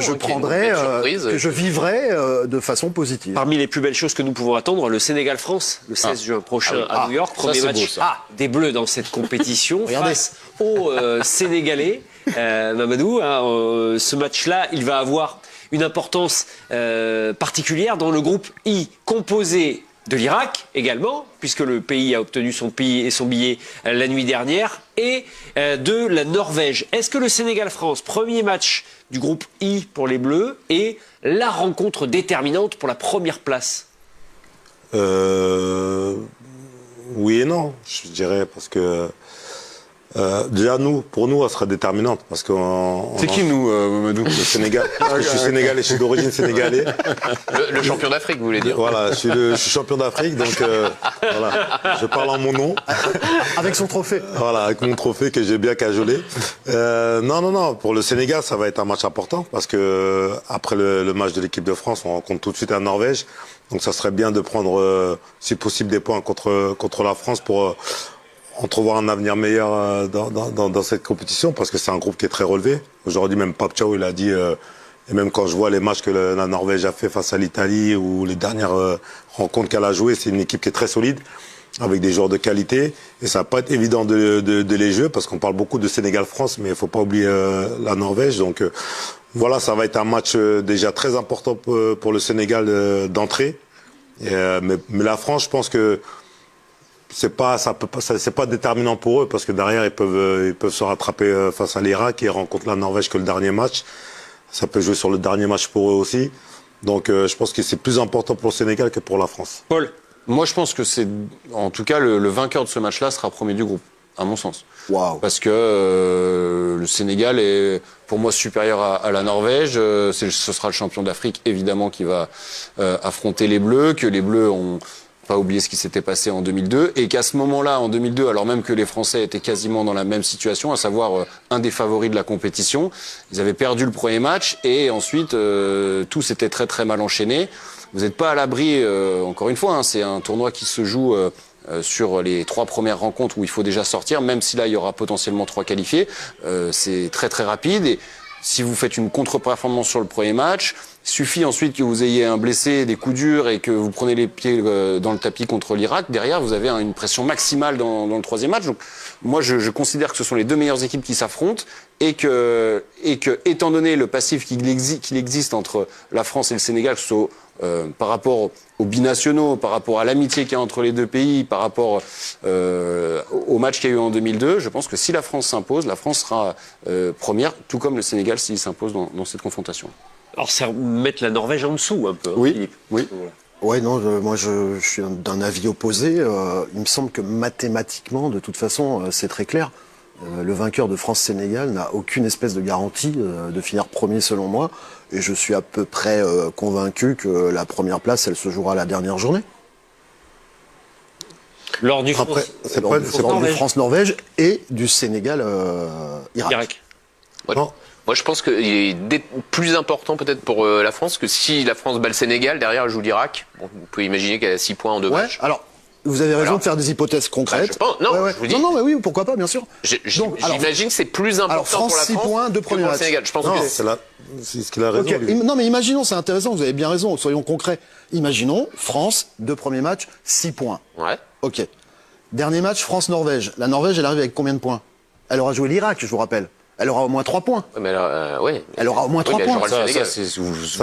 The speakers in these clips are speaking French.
je prendrais, que je vivrais de façon positive. Parmi les plus belles choses que nous pouvons attendre, le Sénégal-France, le 16 juin prochain à New York. Premier match des Bleus dans cette compétition face aux Sénégalais. Mamadou, ce match-là, il va avoir une importance particulière dans le groupe I, composé de l'Irak également, puisque le pays a obtenu son billet la nuit dernière, et de la Norvège. Est-ce que le Sénégal-France, premier match du groupe I pour les Bleus, est la rencontre déterminante pour la première place? Oui et non, je dirais, parce que déjà pour nous, elle sera déterminante, parce que c'est qui nous, Mamadou? Le Sénégal. Je suis sénégalais, je suis d'origine sénégalais. Le champion d'Afrique, vous voulez dire? Voilà, je suis champion d'Afrique, donc voilà, je parle en mon nom. Avec son trophée. Voilà, avec mon trophée que j'ai bien cajolé. Non, pour le Sénégal, ça va être un match important, parce que après le match de l'équipe de France, on rencontre tout de suite la Norvège, donc ça serait bien de prendre, si possible, des points contre la France pour entrevoir un avenir meilleur dans cette compétition, parce que c'est un groupe qui est très relevé. Aujourd'hui, même Pape Thiaw, il a dit, et même quand je vois les matchs que la Norvège a fait face à l'Italie ou les dernières rencontres qu'elle a jouées, c'est une équipe qui est très solide, avec des joueurs de qualité, et ça va pas être évident de les jouer, parce qu'on parle beaucoup de Sénégal-France, mais il faut pas oublier la Norvège. Donc voilà, ça va être un match déjà très important pour le Sénégal d'entrée. Mais la France, je pense que c'est pas déterminant pour eux, parce que derrière ils peuvent se rattraper face à l'Irak, et rencontrent la Norvège que le dernier match. Ça peut jouer sur le dernier match pour eux aussi. Donc je pense que c'est plus important pour le Sénégal que pour la France. Paul? Moi, je pense que en tout cas, le vainqueur de ce match-là sera premier du groupe, à mon sens. Waouh. Parce que le Sénégal est, pour moi, supérieur à la Norvège. Ce sera le champion d'Afrique, évidemment, qui va affronter les Bleus, que les Bleus ont pas oublié ce qui s'était passé en 2002, et qu'à ce moment-là, en 2002, alors même que les Français étaient quasiment dans la même situation, à savoir un des favoris de la compétition, ils avaient perdu le premier match, et ensuite, tout s'était très très mal enchaîné. Vous n'êtes pas à l'abri, encore une fois, c'est un tournoi qui se joue sur les 3 premières rencontres où il faut déjà sortir, même si là, il y aura potentiellement 3 qualifiés. C'est très très rapide, et si vous faites une contre-performance sur le premier match, il suffit ensuite que vous ayez un blessé, des coups durs, et que vous prenez les pieds dans le tapis contre l'Irak. Derrière, vous avez une pression maximale dans le troisième match. Donc, moi, je considère que ce sont les 2 meilleures équipes qui s'affrontent, et que, étant donné le passif qu'il existe entre la France et le Sénégal, que ce soit par rapport aux binationaux, par rapport à l'amitié qu'il y a entre les 2 pays, par rapport au match qu'il y a eu en 2002, je pense que si la France s'impose, la France sera première, tout comme le Sénégal s'il s'impose dans cette confrontation. Alors, c'est mettre la Norvège en dessous, un peu, oui, Philippe. Oui. Ouais, non, moi je suis d'un avis opposé. Il me semble que mathématiquement, de toute façon, c'est très clair. Le vainqueur de France-Sénégal n'a aucune espèce de garantie de finir premier, selon moi. Et je suis à peu près convaincu que la première place, elle se jouera la dernière journée. Lors du France-Norvège et du Sénégal-Irak. Moi, je pense qu'il est plus important peut-être pour la France que si la France bat le Sénégal, derrière elle joue l'Irak. Bon, vous pouvez imaginer qu'elle a 6 points en 2 matchs. Alors, vous avez raison de faire des hypothèses concrètes. Je pense, je vous dis. Non, mais oui, pourquoi pas, bien sûr. J'imagine que c'est plus important France, pour la 6 France points, 2 que premiers pour le matchs. Sénégal. Je pense que c'est ce qu'il a raison. Okay. Non, mais imaginons, c'est intéressant, vous avez bien raison, soyons concrets. Imaginons, France, 2 premiers matchs, 6 points. Ouais. Ok. Dernier match, France-Norvège. La Norvège, elle arrive avec combien de points? Elle aura joué l'Irak, je vous rappelle. Elle aura au moins 3 points. Mais alors, Elle aura au moins 3 points. Ça,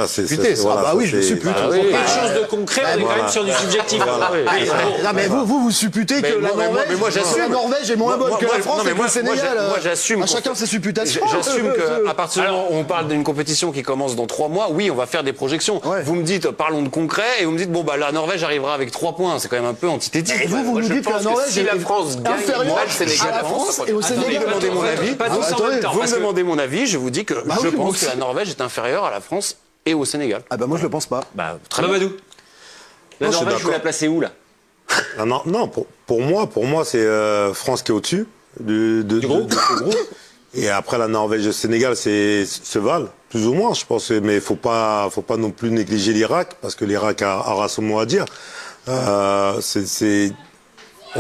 c'est voilà, bah oui, je suppute. Quelque chose de concret, on est quand même sur du subjectif. Non, mais vous supputez que la Norvège est moins bonne que la France et que le Sénégal. Moi, j'assume. À chacun ses supputations. J'assume qu'à partir du moment où on parle d'une compétition qui commence dans 3 mois, oui, on va faire des projections. Vous me dites, parlons de concret, et vous me dites, bon, bah, la Norvège arrivera avec 3 points. C'est quand même un peu antithétique. Et vous nous dites que la Norvège, si la France gagne le Sénégal, à la France et au Sénégal. Vous me demandez mon avis, je vous dis que je pense que la Norvège est inférieure à la France et au Sénégal. Ah bah moi je le pense pas. Bah, très Mamadou. La Norvège, vous la placez où là? Non, pour moi c'est France qui est au-dessus du groupe. Et après la Norvège et le Sénégal se valent, plus ou moins, je pense. Mais faut pas non plus négliger l'Irak, parce que l'Irak aura son mot à dire. On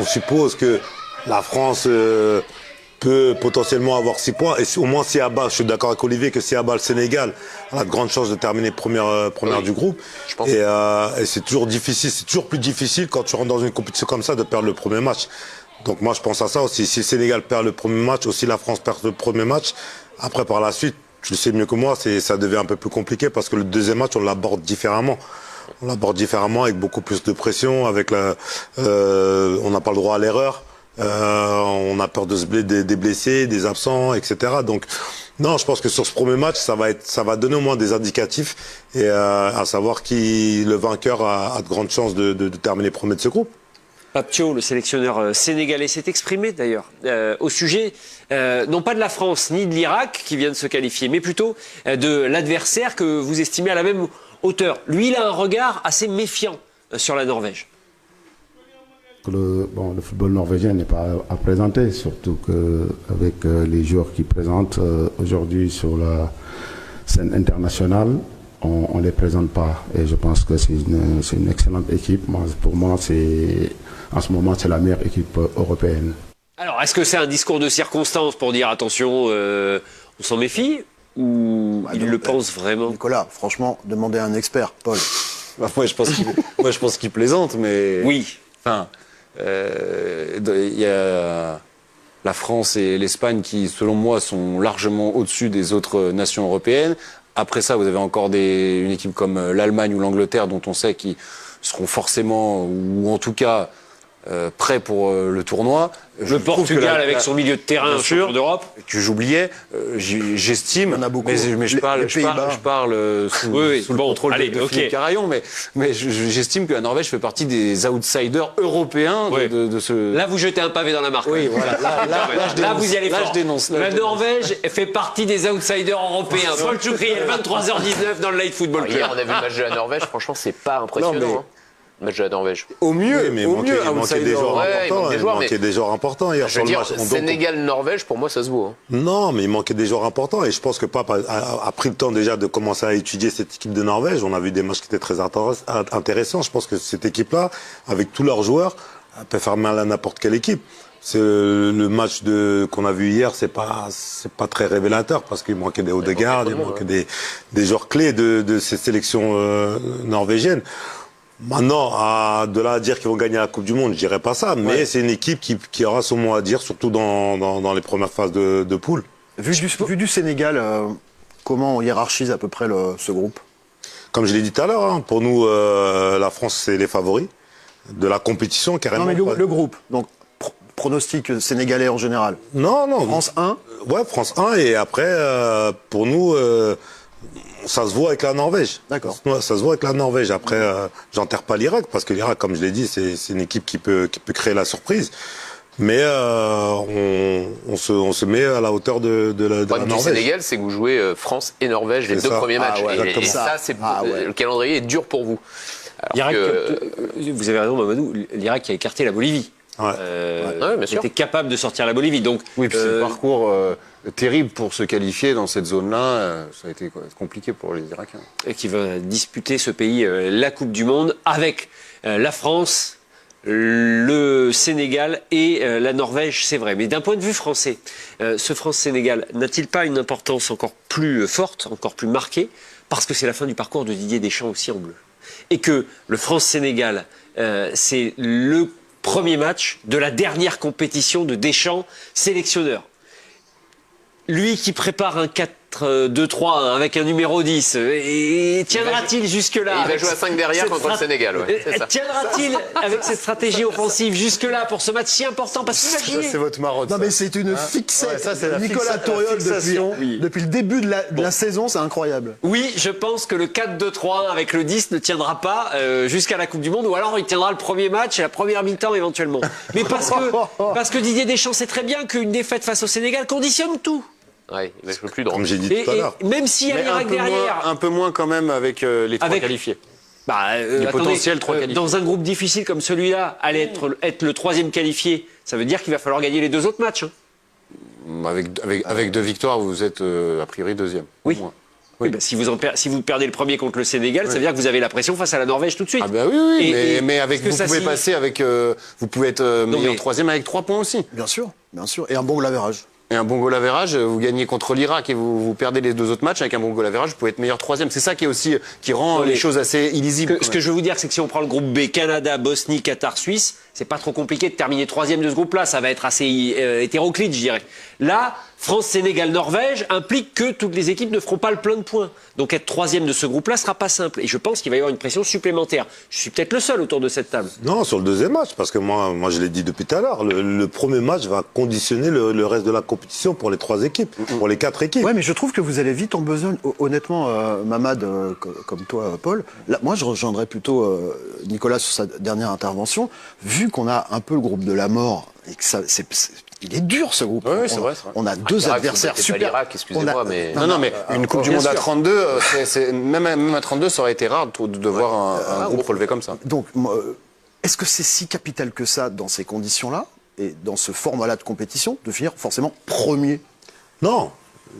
suppose que la France peut potentiellement avoir 6 points. Et au moins, si Abba, je suis d'accord avec Olivier, que si Abba, le Sénégal, a de grandes chances de terminer première du groupe. Je pense. Et c'est toujours difficile, c'est toujours plus difficile quand tu rentres dans une compétition comme ça de perdre le premier match. Donc moi, je pense à ça aussi. Si le Sénégal perd le premier match, aussi la France perd le premier match, après, par la suite, tu le sais mieux que moi, ça devient un peu plus compliqué parce que le deuxième match, on l'aborde différemment. On l'aborde différemment avec beaucoup plus de pression, on n'a pas le droit à l'erreur. On a peur de des blessés, des absents, etc. Donc, non, je pense que sur ce premier match, ça va donner au moins des indicatifs et à savoir qui le vainqueur a de grandes chances de terminer premier de ce groupe. Pape Thiaw, le sélectionneur sénégalais, s'est exprimé d'ailleurs au sujet non pas de la France ni de l'Irak qui vient de se qualifier, mais plutôt de l'adversaire que vous estimez à la même hauteur. Lui, il a un regard assez méfiant sur la Norvège. Le football norvégien n'est pas à présenter, surtout qu'avec les joueurs qui présentent aujourd'hui sur la scène internationale, on ne les présente pas. Et je pense que c'est une excellente équipe. Pour moi, en ce moment, c'est la meilleure équipe européenne. Alors, est-ce que c'est un discours de circonstance pour dire attention, on s'en méfie, ou il le pense vraiment? Nicolas, franchement, demandez à un expert, Paul. Moi, je pense qu'il plaisante, mais... Oui. Enfin, il y a la France et l'Espagne qui, selon moi, sont largement au-dessus des autres nations européennes. Après ça, vous avez encore une équipe comme l'Allemagne ou l'Angleterre, dont on sait qu'ils seront forcément, ou en tout cas, prêts pour le tournoi. Le Portugal avec son milieu de terrain champion d'Europe. Que j'oubliais, j'estime, Il y en a beaucoup. mais je parle sous le contrôle de Philippe Carayon, mais j'estime que la Norvège fait partie des outsiders européens de ce... Là, vous jetez un pavé dans la mare. Oui, voilà. Là, vous y allez fort. Je dénonce. La Norvège fait partie des outsiders européens. Paul Choucriel, 23h19 dans le Light Football Club. Hier, on a vu le match de la Norvège. Franchement, c'est pas impressionnant. Le match de la Norvège. Au mieux, mais il manquait des joueurs importants. Il manquait des joueurs importants hier. Je veux dire, Sénégal-Norvège, pour moi, ça se vaut. Hein. Non, mais il manquait des joueurs importants. Et je pense que Pape a pris le temps déjà de commencer à étudier cette équipe de Norvège. On a vu des matchs qui étaient très intéressants. Je pense que cette équipe-là, avec tous leurs joueurs, peut faire mal à n'importe quelle équipe. C'est le match qu'on a vu hier, c'est pas très révélateur parce qu'il manquait des Odegaard, il manquait des joueurs clés de ces sélections norvégiennes. Maintenant, de là à dire qu'ils vont gagner la Coupe du Monde, je dirais pas ça, mais c'est une équipe qui aura son mot à dire, surtout dans les premières phases de poule. Vu du Sénégal, comment on hiérarchise à peu près ce groupe? Comme je l'ai dit tout à l'heure, pour nous, la France, c'est les favoris de la compétition, carrément. Non, mais le groupe, donc pronostic sénégalais en général. Non. France 1. Ouais, France 1, et après, pour nous... ça se voit avec la Norvège. D'accord. Ça se voit avec la Norvège. Après, j'enterre pas l'Irak parce que l'Irak, comme je l'ai dit, c'est une équipe qui peut créer la surprise. Mais on se met à la hauteur de la Norvège. Le problème du Sénégal, c'est que vous jouez France et Norvège les deux premiers matchs. Et ça, le calendrier est dur pour vous. L'Irak, vous avez raison, Mamadou. L'Irak a écarté la Bolivie. Bien sûr. Était capable de sortir la Bolivie. Donc, oui, puis c'est le parcours terrible pour se qualifier dans cette zone-là. Ça a été compliqué pour les Irakiens. Et qui va disputer ce pays la Coupe du Monde avec la France, le Sénégal et la Norvège, c'est vrai. Mais d'un point de vue français, ce France-Sénégal n'a-t-il pas une importance encore plus forte, encore plus marquée, parce que c'est la fin du parcours de Didier Deschamps aussi en bleu. Et que le France-Sénégal, c'est le premier match de la dernière compétition de Deschamps, sélectionneur. Lui qui prépare un 4-2-3 avec un numéro 10, et tiendra-t-il jusque-là? Il va jouer à 5 derrière contre le Sénégal. Tiendra-t-il avec cette stratégie offensive jusque-là pour ce match si important? Parce que imaginez... C'est votre marotte. Non, mais c'est une fixette. Ça, c'est Nicolas Tauriol, depuis le début de la saison, c'est incroyable. Oui, je pense que le 4-2-3 avec le 10 ne tiendra pas jusqu'à la Coupe du Monde, ou alors il tiendra le premier match et la première mi-temps éventuellement. Mais parce que Didier Deschamps sait très bien qu'une défaite face au Sénégal conditionne tout. Ouais, il va jouer plus droit. Comme j'ai dit tout à l'heure. Même s'il y a l'Irak derrière. Un peu moins quand même avec les trois qualifiés. Les potentiels 3 qualifiés. Dans un groupe difficile comme celui-là, être le troisième qualifié, ça veut dire qu'il va falloir gagner les 2 autres matchs. Avec 2 victoires, vous êtes a priori deuxième. Oui. Oui, si vous perdez le premier contre le Sénégal, ça veut dire que vous avez la pression face à la Norvège tout de suite. Ah bah oui, mais avec vous pouvez être meilleur troisième avec 3 points aussi. Bien sûr, et un bon goal average. Et un bon goal average, vous gagnez contre l'Irak et vous perdez les 2 autres matchs, avec un bon goal average, vous pouvez être meilleur 3e. C'est ça qui est aussi, qui rend les choses assez illisibles. Ce que je veux vous dire, c'est que si on prend le groupe B, Canada, Bosnie, Qatar, Suisse, c'est pas trop compliqué de terminer 3e de ce groupe-là. Ça va être assez hétéroclite, je dirais. Là, France, Sénégal, Norvège implique que toutes les équipes ne feront pas le plein de points. Donc être 3e de ce groupe-là sera pas simple. Et je pense qu'il va y avoir une pression supplémentaire. Je suis peut-être le seul autour de cette table. Non, sur le deuxième match, parce que moi je l'ai dit depuis tout à l'heure, le premier match va conditionner le reste de la compétition pour les 3 équipes, pour les 4 équipes. Ouais, mais je trouve que vous allez vite en besogne. Honnêtement, Mamad, comme toi, Paul, là, moi je rejoindrais plutôt Nicolas sur sa dernière intervention. Vu qu'on a un peu le groupe de la mort et que ça, il est dur ce groupe. Oui, c'est vrai. On a 2 adversaires super. l'Irak, excusez-moi, mais Non, mais une Coupe du Monde à 32, même à 32, ça aurait été rare de voir un groupe relevé comme ça. Donc, est-ce que c'est si capital que ça, dans ces conditions-là, et dans ce format-là de compétition, de finir forcément premier? Non,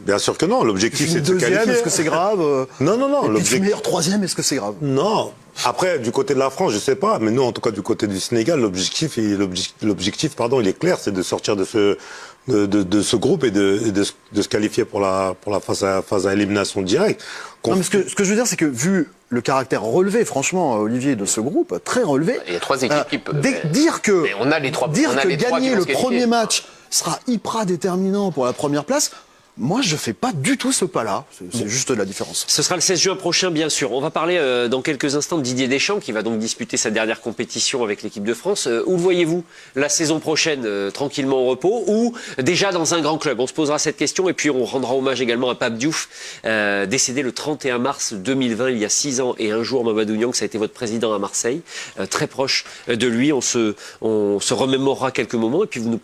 bien sûr que non. L'objectif, c'est de se deuxième, qualifier. est-ce que c'est grave? Non. Et puis meilleur 3e, est-ce que c'est grave? Non. Après, du côté de la France, je sais pas, mais nous, en tout cas, du côté du Sénégal, l'objectif, il est clair, c'est de sortir de ce groupe et de se qualifier pour la phase à élimination directe. Non, mais ce que je veux dire, c'est que vu le caractère relevé, franchement, Olivier, de ce groupe, très relevé. il y a 3 équipes. Dire que, on a les 3, dire on a que les 3 qui gagner vont le se qualifier. premier match sera hyper déterminant pour la première place, moi, je fais pas du tout ce pas-là. C'est juste la différence. Ce sera le 16 juin prochain, bien sûr. On va parler dans quelques instants de Didier Deschamps, qui va donc disputer sa dernière compétition avec l'équipe de France. Où le voyez-vous la saison prochaine, tranquillement au repos, ou déjà dans un grand club? On se posera cette question, et puis on rendra hommage également à Pape Diouf, décédé le 31 mars 2020, il y a 6 ans et un jour. Mamadou Niang, ça a été votre président à Marseille, très proche de lui. On se remémorera quelques moments, et puis vous nous